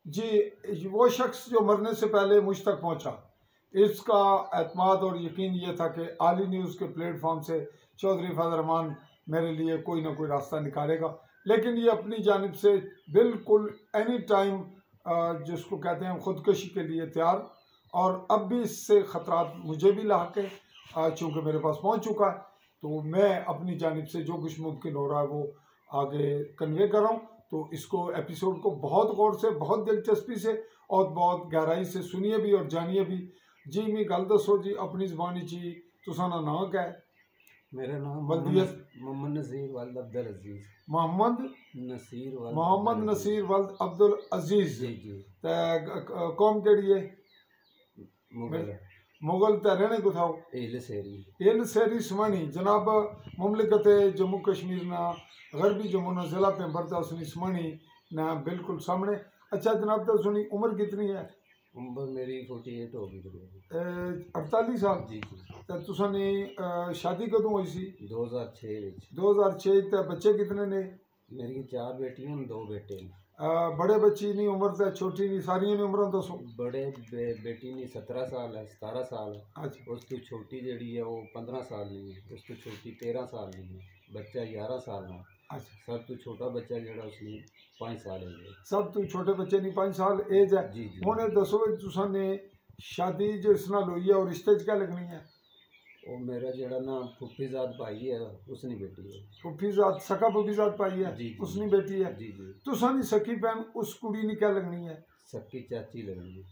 जी, वो शख्स जो मरने से पहले मुझ तक पहुंचा, इसका एतमाद और यकीन ये था कि आली न्यूज़ के प्लेटफॉर्म से चौधरी फजल रहमान मेरे लिए कोई ना कोई रास्ता निकालेगा। लेकिन ये अपनी जानिब से बिल्कुल एनी टाइम जिसको कहते हैं ख़ुदकशी के लिए तैयार, और अब भी इससे ख़तरात मुझे भी लाक है चूँकि मेरे पास पहुँच चुका है। तो मैं अपनी जानिब से जो कुछ मुमकिन हो रहा है वो आगे कन्वे कर रहा हूँ। तो इसको एपिसोड को बहुत गौर से, बहुत दिलचस्पी से और बहुत गहराई से सुनिए भी और जानिए भी। जी मैं गल दसो जी अपनी ज़बानी ची तुसाना नाम क्या है? मेरा नाम मोहम्मद नसीर वल्द अब्दुल अजीज। मोहम्मद नसीर वल्द अब्दुल अजीज। जी जी। कौम केड़ी है? मुगल ते रहने को था एल सेरी समानी जनाब मुमलिकत जम्मू कश्मीर ना गरबी जम्मू ना ज़िला पेंबर था उसने समानी ना बिल्कुल सामने। अच्छा जनाब तो सुनी उम्र कितनी है? उम्र मेरी 48 हो गई। 48 साल। जी जी। तो तुसानी शादी कदों हुई सी? 2006। 2006। तो बच्चे कितने ने? मेरी 4 बेटियां 2 बेटे। बड़े बच्ची नहीं उम्र तो छोटी नहीं सारिया ने उम्र दसो। बड़े बेटी नहीं 17 साल है, 17 साल है। अच्छा। उस तो छोटी जड़ी है वो 15 साल नहीं है, उस तो छोटी 13 साल नहीं है, बच्चा 11 साल है। अच्छा। सब तो छोटा बच्चा जड़ा उसने 5 साल है। सब तो छोटे बच्चे नहीं 5 साल एज है। जी जी। हुण दसो तुसा ने शादी जिस नाल हुई है और रिश्ते च क्या लगनी है? वो मेरा जड़ा ना फुफीजाद भाई है उसनी बेटी है। फुफीजाद सका फुफीजाद भाई है जी, उसनी बेटी है। जी जी। तुसानी सकी भैन उस कुड़ी ने क्या लगनी है? सकी चाची लगनी है।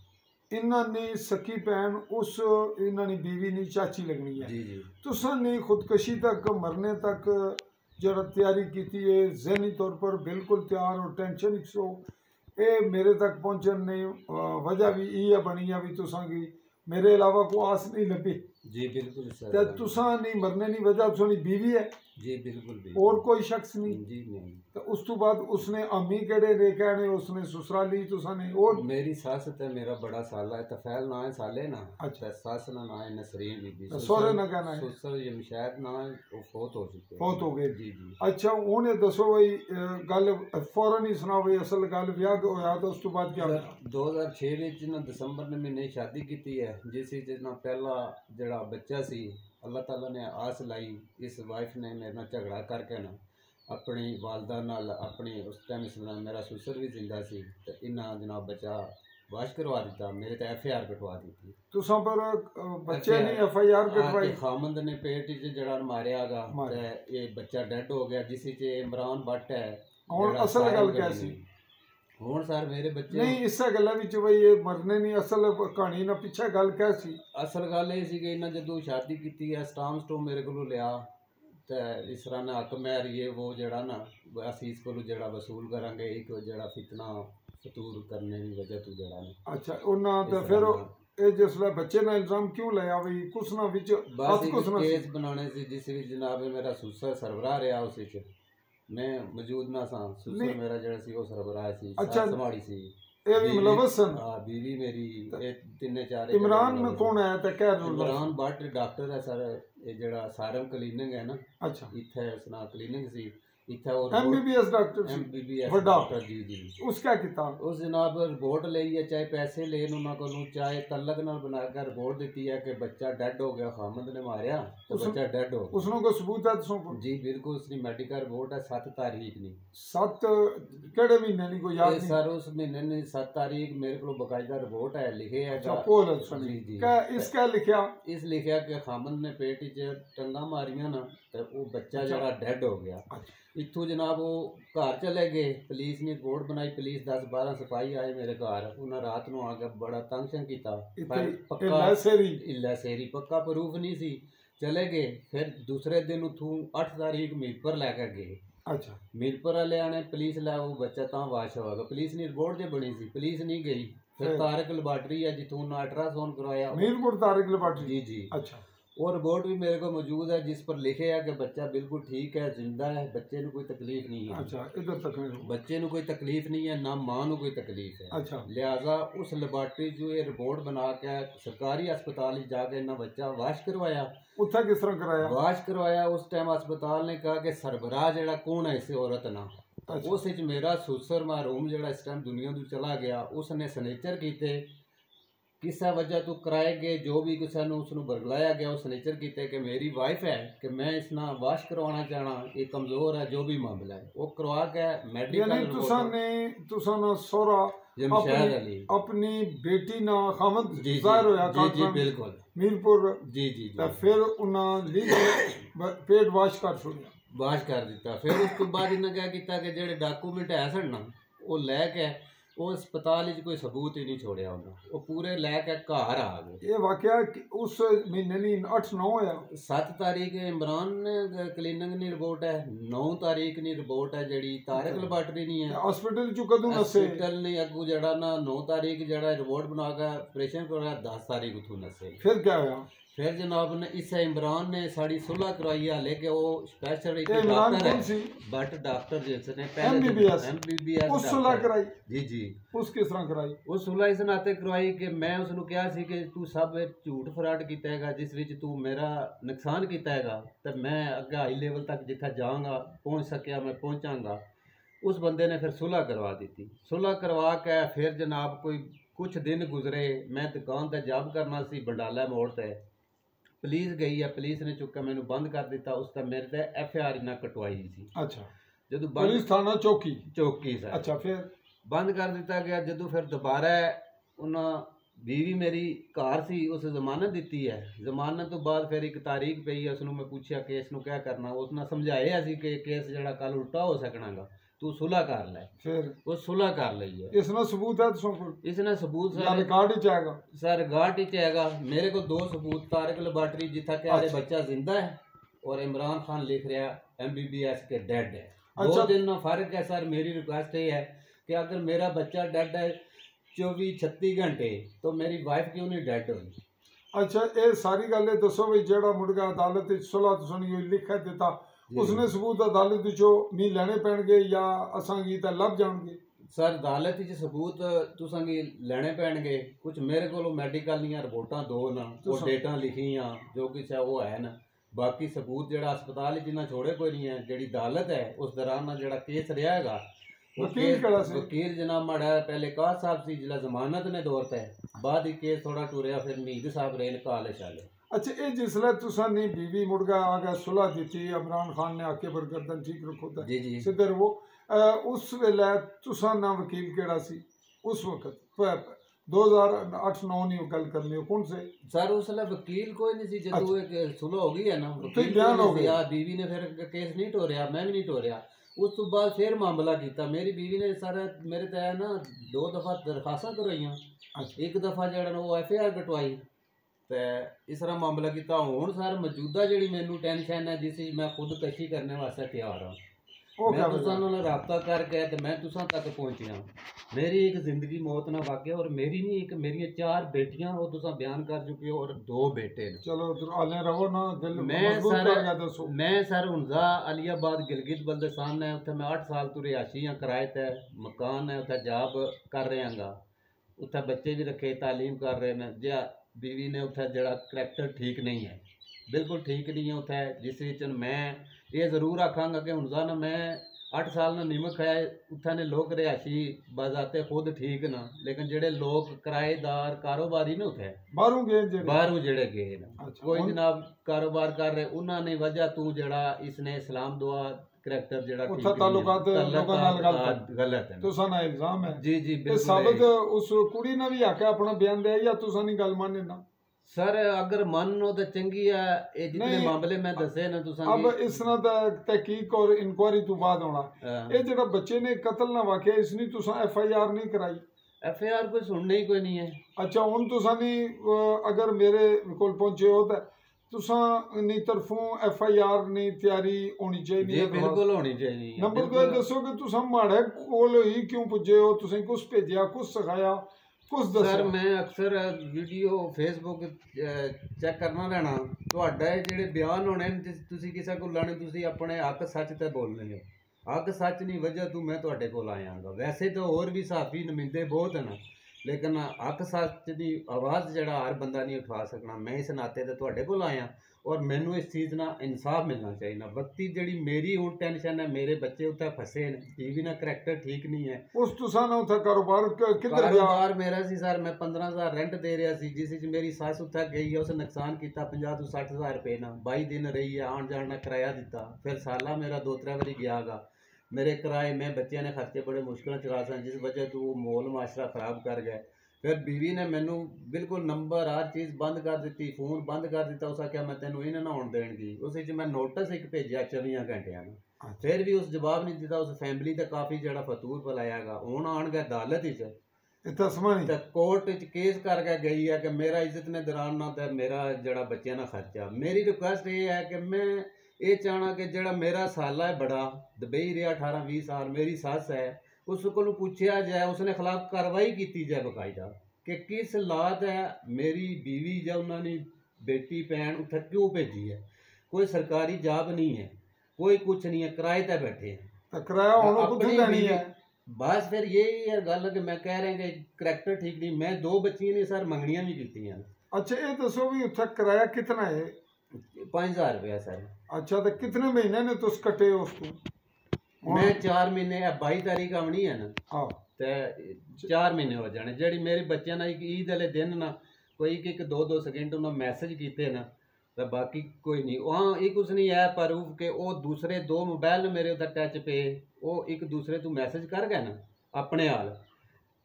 इन्होंने सकी भैन उस इन्होंने बीवी नहीं चाची लगनी है। जी जी। तुसा ने खुदकशी तक मरने तक जरा तैयारी की थी है जहनी तौर पर बिल्कुल तैयार और टेंशन सो ये मेरे तक पहुंचने वजह भी ये बनी है भी तुसा की मेरे अलावा को आस नहीं लभी। जी बिल्कुल सर। ते तुसा नहीं मरने की वजह तुसानी बीवी है? जी बिल्कुल। और कोई शख्स नहीं? जी नहीं। तो उस तो बाद उसने अम्मी केड़े ने कहने उसने ससुराली तुसा ने? और मेरी सास ते मेरा बड़ा साला है तफैल ना है साले ना। अच्छा। सास ना ना है नसरीन बीबी। सोरे ना कहना है? ससुर जमशैद ना वो फोत हो चुके। फोत हो गए। जी जी। अच्छा उन्हें दसो भाई गल फौरन ही सुनाओ भाई असल गल ब्याह होया तो उस तो बाद क्या होया? 2006 विच ना दिसंबर ने महीने शादी की है जिस ना पहला जड़ा बच्चा सी अल्लाह ताला ने आस लाई। इस वाइफ ने मेरे नाल झगड़ा करके ना अपनी वालदा नाल अपनी उस टाइम मेरा ससुर भी जिंदा सी तो इन्ना जनाब बच्चा वाश करवा दिता मेरे तो FIR कटवा दी थी। तुसा पर बच्चे ने FIR कटवाई? खामंद ने पेट च जड़ा मारियागा ते ये बच्चा डेड हो गया जिस च इमरान भट्ट है। और असल गल कैसी? हुण सर मेरे बच्चे नहीं इस गल्ला विच भाई ये मरने नहीं असल कहानी ना पीछे गल क्या सी? असल गल ये सी कि इन्हां जदों शादी की है स्टाम स्टोम मेरे को लिया तो इस तरह ना हक मैर ये वो जड़ा ना असीं इस कोलों जड़ा वसूल करांगे एक जड़ा फितना फतूर करने की वजह तो जड़ा ना। अच्छा उन्हां ते फिर ये जिसले बच्चे ना इल्जाम क्यों लाया भाई कुछ ना विच बस केस बनाने से जिस विच जनाब मेरा ससुर सरबराह रहा उस विच मैं मौजूद ना सा। ससुर मेरा जड़ा सी वो सरबराह सी। अच्छा संभाड़ी सी ये भी मुलवस सन। हां बीवी मेरी ये तीन चार। इमरान में कौन है तो क्या इमरान भट्ट डॉक्टर है सर ये जड़ा सारम क्लिनिक है ना। अच्छा इथे उसना क्लिनिक सी इथे और MBBS डॉक्टर MBBS डॉक्टर जी जी। उसका किता उस जनाब रिपोर्ट लई है चाहे पैसे लेन उन्हां कोलों चाहे तलक नाल बनाकर रिपोर्ट देती है कि बच्चा डेड हो गया खामद ने मारिया तो बच्चा डेड हो गया। उसनो को सबूत है तुसों को? जी बिल्कुल उसकी मेडिकल रिपोर्ट है 7 तारीख नी। 7 केड़े महीने नी कोई याद नहीं सर उस महीने ने 7 तारीख मेरे को बकायदा रिपोर्ट है लिखे है। अच्छा बोल सुनी जी क्या इसका लिखा? इस लिखा कि खामद ने पेट च टंगा मारियां ना तो वो बच्चा जड़ा डेड हो गया। इत्थों जनाब वो घर चले गए पुलिस ने रिपोर्ट बनाई पुलिस 10-12 सिपाही आए मेरे घर उन्हें रात को आके बड़ा तंग शंग किया पक्का पक्का प्रूफ नहीं सी चले गए। फिर दूसरे दिन उतों 8 तारीख मीरपुर लैके गए। अच्छा मीरपुर वाले आने पुलिस लै वो बच्चा तां वाश होगा पुलिस ने रिपोर्ट जो बनी सी पुलिस नहीं गई। फिर तारक लैबार्टरी है जितों उन्हें अल्ट्रासाउंड करवाया मीरपुर तारक लैबार्टरी। जी जी। अच्छा और रिपोर्ट भी मेरे को मौजूद है जिस पर लिखे है कि बच्चा बिल्कुल ठीक है जिंदा है बच्चे को कोई तकलीफ नहीं है। अच्छा इधर तकलीफ बच्चे को कोई तकलीफ नहीं है ना मां को कोई तकलीफ है। अच्छा लिहाजा उस लैबार्टरी जो ये रिपोर्ट बना के सरकारी अस्पताल जाके इन्हें बच्चा वाश करवाया। उत्थे किस तरह कराया? वाश करवाया उस टाइम अस्पताल ने कहा कि सरबराह जड़ा कौन है इस औरत ना अच्छा। उस विच मेरा सुसर मारूम जिहड़ा इस टाइम दुनिया तो चला गया, उसने सनेचर कीते किसा वजह तो कराए गए, जो भी किसी ने उसनों बरगलाया गया, उस सनेचर कीते कि मेरी वाइफ है कि मैं इसना वाश करवाना चाहना, ये कमज़ोर है, जो भी मामला है वो करवा के मेडिकल यानी तुसा ना सोहरा जमशेद अली अपनी बेटी ना खामद जी जाहिर होया जी जी काठगंज बिल्कुल मीरपुर जी जी ते जी फिर उन्हें लीगल पेट वाश कर छुड़िया। वाश कर दिता। फिर उस तो बाद इन्हें क्या किया कि जेडे डॉक्यूमेंट है सन ना वो लैके वो अस्पताल च कोई सबूत ही नहीं छोड़िया उन्हें, वो पूरे लैके घर आ गए। ये वाकया उस महीने नहीं 8-9 होया। 7 तारीख इमरान क्लीनिंग नी रिपोर्ट है, 9 तारीख नी रिपोर्ट है जेडी तारक लैबोरेटरी नहीं है हॉस्पिटल चो कदों नसे हॉस्पिटल ने अगू जड़ा ना 9 तारीख जड़ा रिपोर्ट बना के ऑपरेशन करवाया, 10 तारीख उठू नसे। फिर क्या होया? फिर जनाब ने इस इमरान ने साड़ी सुलह करवाई है, लेके वो स्पेशल एक ये इमरान डॉक्टर कौन सी? है बट डॉक्टर जिसने MBBS MBBS उस सुलह कराई? जी जी उस किस तरह कराई? ਉਹ ਸੁਲਾ ਇਸ ਨਾਤੇ ਕਰਵਾਈ ਕਿ ਮੈਂ ਉਸ ਨੂੰ ਕਿਹਾ ਸੀ ਕਿ ਤੂੰ ਸਭ ਝੂਠ ਫਰਾਡ ਕੀਤਾ ਹੈਗਾ, ਜਿਸ ਵਿੱਚ ਤੂੰ ਮੇਰਾ ਨੁਕਸਾਨ ਕੀਤਾ ਹੈਗਾ, ਤੇ ਮੈਂ ਅੱਗੇ ਹਾਈ ਲੈਵਲ ਤੱਕ ਜਿੱਥੇ ਜਾਵਾਂਗਾ ਪਹੁੰਚ ਸਕਿਆ ਮੈਂ ਪਹੁੰਚਾਂਗਾ। ਉਸ ਬੰਦੇ ਨੇ ਫਿਰ ਸੁਲ੍ਹਾ ਕਰਵਾ ਦਿੱਤੀ। ਸੁਲ੍ਹਾ ਕਰਵਾ ਕੇ ਫਿਰ ਜਨਾਬ ਕੋਈ ਕੁਝ ਦਿਨ ਗੁਜ਼ਰੇ, ਮੈਂ ਦੁਕਾਨ ਤੇ ਜੌਬ ਕਰਨਾ ਸੀ ਬੰਡਾਲਾ ਮੋੜ ਤੇ, ਪੁਲਿਸ ਗਈ ਹੈ, ਪੁਲਿਸ ਨੇ ਚੁੱਕ ਕੇ ਮੈਨੂੰ ਬੰਦ ਕਰ ਦਿੱਤਾ। ਉਸ ਤੇ ਮੇਰੇ ਤੇ FIR ਨਾ ਕਟਵਾਈ ਸੀ। अच्छा ਜਦੋਂ पुलिस थाना चौकी। ਚੌਕੀ ਸਰ अच्छा फिर ਬੰਦ ਕਰ ਦਿੱਤਾ ਗਿਆ। ਜਦੋਂ ਫਿਰ ਦੁਬਾਰਾ ਉਹਨਾਂ बीवी मेरी घर सी, उस जमानत दी है। जमानत तो बाद फिर एक तारीख पई है, उसनों मैं पूछा केस नूं क्या करना, उसने समझाया सी कि केस जड़ा कल उल्टा हो सकनागा, तू सुलह कर ले। फिर वो सुलह कर ली है। इसना सबूत है तुसों को? इसने सबूत या रिकॉर्ड ही चाहेगा? सर रिकॉर्ड ही चाहेगा। मेरे को 2 सबूत, तारक लैबोरेटरी जिथा के आरे बच्चा जिंदा है और इमरान खान लिख रहा MBBS के डेड है। 2 दिन में फर्क है सर। मेरी रिक्वेस्ट ये है कि अगर मेरा बच्चा डेड है 24-36 घंटे, तो मेरी वाइफ क्यों नहीं डेड हुई? अच्छा ये सारी गल दसो भी जेड़ा मुड़गा अदालत सुलह तुसां लिखा दिता, उसने सबूत अदालत चो नहीं लेने पैणगे या असां गी ते लभ जाणगे? सर अदालत च सबूत तुसां गी लेने पैणगे। कुछ मेरे को मैडिकल दियां रिपोर्टां 2 ना, वो डेटां लिखियां जो कुछ है वो है ना, बाकी सबूत जेड़ा अस्पताल च इन्ना छोड़े कोई नहीं है। जेड़ी अदालत है उस दौरान ना जेड़ा केस रहा है, वकील जनाब माड़ा पहले काज साहब सी जिला जमानत ने दौर ते, बाद ही केस थोड़ा टुरया, फिर मीद साहब रेल काले शाले। अच्छा ये जिसले तुसा ने बीवी मुड़गा आ गया सुलह दी, इमरान खान ने आके पर गर्दन ठीक रखो था जी जी सिद्धर वो उस वेले तुसा ना वकील केड़ा सी उस वक्त? 2008-9 नहीं गल करनी हो कौन से? सर उसले वकील कोई नहीं सी। जदों एक सुलह हो गई है ना, वकील बयान हो गया, बीवी ने फिर केस नहीं टोरिया, मैं भी नहीं टोरिया। उस तो बाद फिर मामला किया। मेरी बीवी ने सारा मेरे ते ना 2 दफ़ा दरखास्तां करवाइयां। एक दफ़ा जड़ा वो FIR कटवाई ते इस तरह मामला किया। हुण सर मौजूदा जी मैनू टेंशन है जिस मैं खुदकशी करने वास्ते तैयार हाँ। मैं तुसां नाल रबता करके ते मैं तुसां तक पहुंचिया। मेरी एक जिंदगी मौत ना वाकया, और मेरी नहीं एक मेरी 4 बेटियां वो तुसां बयान कर चुके हो और 2 बेटे ने। चलो आले रहो ना दिल मैं मजबूत सर कर गया दसो। मैं सर हुंजा अलियाबाद गिलगित बल्दिस्तान है, उत्थे मैं 8 साल तो रिहायशी हाँ, किराए ते मकान है, उत्थे जॉब कर रहे हाँ, उत्थे बच्चे भी रखे तालीम कर रहे हैं। जे बीवी ने उत्थे जड़ा करैक्टर ठीक नहीं है, बिल्कुल ठीक नहीं है उत्थे, जिस विच मैं ये जरूर आखांगा कि हुंजा ना मैं 8 साल ना निमक खाया। उत्थे ने लोग रिहायशी बाजाते खुद ठीक ना, लेकिन जेड़े लोग किराएदार कारोबारी ने उत्थे बाहरों गए जेड़े गए ना, कोई जनाब कारोबार कर रहे, उन्होंने वजह तू जड़ा इसने इस्लाम दुआ करैक्टर जड़ा उत्थे ताल्लुकात लोकां नाल गलत है। तुसा ना इल्जाम है जी जी बिल्कुल साबित उस कुड़ी ने भी आके अपना बयान दिया या तुसा नहीं गल माने ना? सर अगर मानो तो चंगी है, ये जितने मामले मैं दसे ना तुसा अब इस तरह तहकीक और इंक्वायरी तो बाद होना। ये जेड़ा बच्चे ने कत्ल ना वाकया इसनी तुसा FIR नहीं कराई? FIR कोई सुनने ही कोई नहीं है। अच्छा हुण तुसा नहीं अगर मेरे कोल पहुंचे हो तो तुसा नी तरफों FIR नहीं तैयारी होनी चाहिए? जी बिल्कुल होनी चाहिए। नंबर 2 दसो कि तुसा माड़े कोल ही क्यों पुजे हो? तुसें कुछ भेजिया, कुछ सिखाया, कुछ दस्या? सर मैं अक्सर वीडियो फेसबुक चेक करना रहना, तुहाडे जेड़े बयान होने तुसी किसी को लाने, तुसी अपने हक सच ते बोलने हो। हक सच नहीं वजह तू मैं तुहाडे कोल आयागा। वैसे तो और भी सहाफी नुमाइंदे बहुत हैं ना, लेकिन हक सच की आवाज़ जड़ा हर बंदा नहीं उठा सकना। मैं इस नाते ते तुहाडे कोल आया और मैनू इस चीज़ ना इंसाफ मिलना चाहिए। वक्ती जड़ी मेरी हुण टेंशन है, मेरे बच्चे उत्थे फसे ने, बीवी ना करैक्टर ठीक नहीं है। उस तुसा ना उत्थे कारोबार किधर गया? कारोबार मेरा सी सर, मैं 15,000 रेंट दे रहा सी, जिस विच मेरी सस उत्थे गई है, उस नुकसान किया 50 तो 60,000 रुपए ना। 22 दिन रही है, आन जान का किराया दिता, फिर साला मेरा 2-3 बारी गया गा। मेरे किराए में बच्चों ने खर्चे बड़े मुश्किल चला सन, जिस वजह तो वो मोल माशरा खराब कर गए। फिर बीवी ने मैनू बिल्कुल नंबर हर चीज़ बंद कर दी, फोन बंद कर दिता। उस आख्या मैं तेनों इन्हें ना आउण देणगी। उस मैं नोटिस एक भेजा 24 घंटिया में, फिर भी उस जवाब नहीं दिता। उस फैमिली का काफ़ी जरा फतूर पलाया गा। हुण आण गए अदालत कोर्ट केस करके गई है कि मेरा इज्जत ने दौरान ना तो मेरा जड़ा बच्चों का खर्चा। मेरी रिक्वेस्ट ये है कि मैं ये चाहना कि जड़ा मेरा साला है बड़ा दुबई रहा 18-20 साल, मेरी सस है, उस को पूछा जाए, उसने खिलाफ कार्रवाई की जाए बकायदा कि किस लात है मेरी बीवी या उन्होंने बेटी भैन उत्थे क्यों भेजी है। कोई सरकारी जॉब नहीं है, कोई कुछ नहीं है, किराए पर बैठे हैं। किराया अपनी देनी है। बस फिर यही है गल कि मैं कह रहा कि करैक्टर ठीक नहीं। मैं 2 बच्चियां ने सर मंगनियां भी की। अच्छा ये दसो भी उत्थे किराया कितना है? 5,000 रुपया सर। अच्छा तो कितने महीने ने तुस कटे उसको? मैं 4 महीने 22 तारीख आनी है ना, तो 4 महीने हो जाने। जड़ी मेरे बच्चों ने ईद वाले दिन ना कोई एक 2-2 सेकंड उन्होंने मैसेज किए ना, तो बाकी कोई नहीं। हाँ एक उसने है प्रूफ के वो दूसरे 2 मोबाइल मेरे उधर टच पे, वो एक दूसरे तू मैसेज कर गए ना अपने हाल,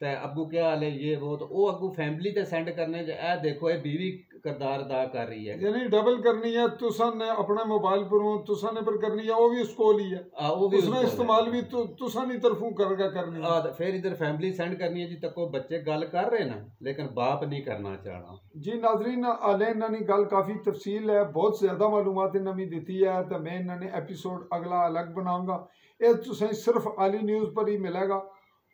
तो अबू क्या हाल है ये वो, तो वो अगू फैमिली ते सेंड करने ए देखो ये बीवी किरदार अदा कर रही है। यानी डबल करनी है तुसा ने अपने मोबाइल पर तुसा ने पर करनी है, वो भी उसको ली है, वो भी उसने इस्तेमाल भी तुसा नहीं तरफों करके करनी है। फिर इधर फैमिली सेंड करनी है जी तक वो बच्चे गल कर रहे ना, लेकिन बाप नहीं करना चाहना जी। नाजरीन आले इन्होंने गल काफ़ी तफसील है, बहुत ज़्यादा मालूमात इन्होंने दी है, तो मैं इन्होंने एपीसोड अगला अलग बनाऊंगा। ये तुसें सिर्फ आली न्यूज़ पर ही मिलेगा,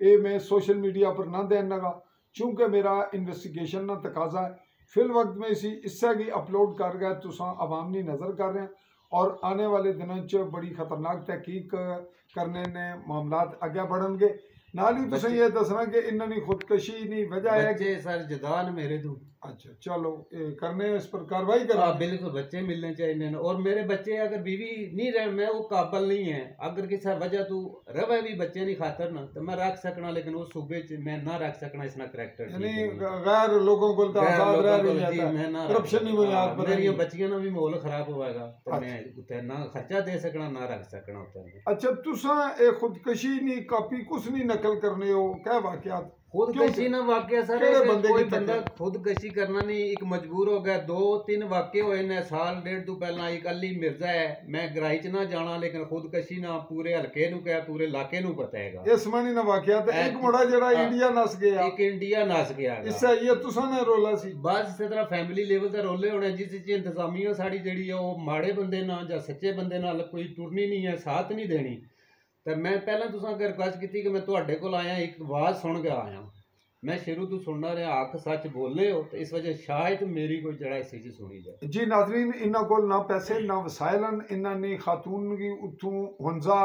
ये मैं सोशल मीडिया पर ना देना गा, चूँकि मेरा इन्वेस्टिगेशन ना तकाजा है। फिल वक्त में इसी इससे भी अपलोड कर गया तुसा आवाम नहीं नज़र कर रहे हैं, और आने वाले दिनों च बड़ी खतरनाक तहकीक करने ने मामलात आगे बढ़ेंगे। नाल ही तुसें ये दसना कि इन्होंने खुदकशी नहीं वजह है कि सर जदान मेरे तो। अच्छा चलो करने इस पर कार्रवाई करा। बिल्कुल बच्चे मिलने चाहिए, और मेरे बच्चे अगर बीवी नहीं रहे, मैं वो काबल नहीं है, अगर किसी वजह तू रवे भी बच्चे नहीं खातर ना, तो मैं रख सकना, लेकिन वो सूबे च मैं ना रख सकना। इसना करैक्टर यानी गैर लोगों को करप्शन नहीं बुनियाद पर मेरी बच्चियां ना भी माहौल खराब होएगा, तो मैं उत्ते ना खर्चा दे सकना ना रख सकना उत्ते। अच्छा तुसा ए खुदकशी नहीं कापी कुछ नहीं नकल करने हो, क्या वाकयात खुदकशी ना वाकया सर, कोई बंदा खुदकशी करना नहीं, एक मजबूर हो गया। 2-3 वाकये हुए ने साल 1.5 तो पहला। एक अली मिर्जा है, मैं गराई च ना जाना, लेकिन खुदकशी ना पूरे हल्के नू क्या पूरे इलाके नू पता हैगा। इस मनी ना वाकया ते एक मुंडा जेड़ा इंडिया नस गया, एक इंडिया नस गया, इससे ये तुसा ने रोला सी। बस इस तरह फैमिली लेवल ते रोले होने, जिस च इंतजामिया साड़ी जेड़ी है वो माड़े बंदे ना या सच्चे बंदे नाल कोई टुरनी नहीं है, साथ नहीं देनी। तो मैं पहला तुसा रिक्वेस्ट की कि मैं तुहाडे कोल आया, एक आवाज़ सुन के आया। मैं शुरू तो सुनना रहा, हक सच बोले हो, तो इस वजह शायद मेरी कोई जड़ा इस चीज़ सुनी जाए। जी नाजरीन इन्हों को ना पैसे ना वसाइल, इन्होंने खातून की उतों हंजा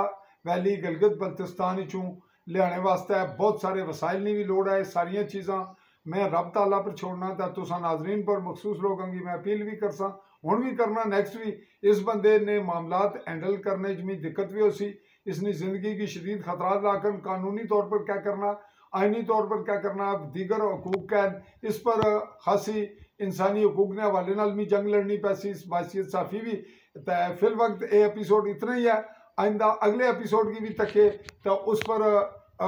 वैली गिलगित बल्तिस्तान चों लियाने वास्ते बहुत सारे वसाइल की भी लोड़ है। सारिया चीज़ा मैं रब ताला पर छोड़ना, तो तुसा नाजरीन पर मखसूस लोगों की मैं अपील भी कर सा, हुण भी करना, नेक्स्ट भी। इस बंदे ने मामलात हैंडल करने में दिक्कत भी हो सी, इसने ज़िंदगी की शदीद खतरात लाकर कानूनी तौर पर क्या करना, आइनी तौर पर क्या करना, दीगर हकूक का इस पर खासी इंसानी हकूक ने हवाले नाल भी जंग लड़नी पैसी, इस बासियत साफ़ी भी। तो फिल वक्त ये एपीसोड इतना ही है, आइंदा अगले एपीसोड की भी तके, तो उस पर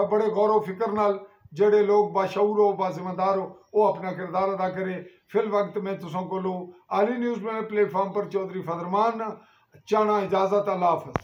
बड़े गौर व फिक्र नाल जड़े लोग बाशऊर हो बाजिम्मेदार हो वो अपना किरदार अदा करे। फिल वक्त में तुसों को लो आली न्यूज़ में प्लेटफॉर्म पर चौधरी फजरमान चाना इजाज़त। अल्लाह हाफ़िज़।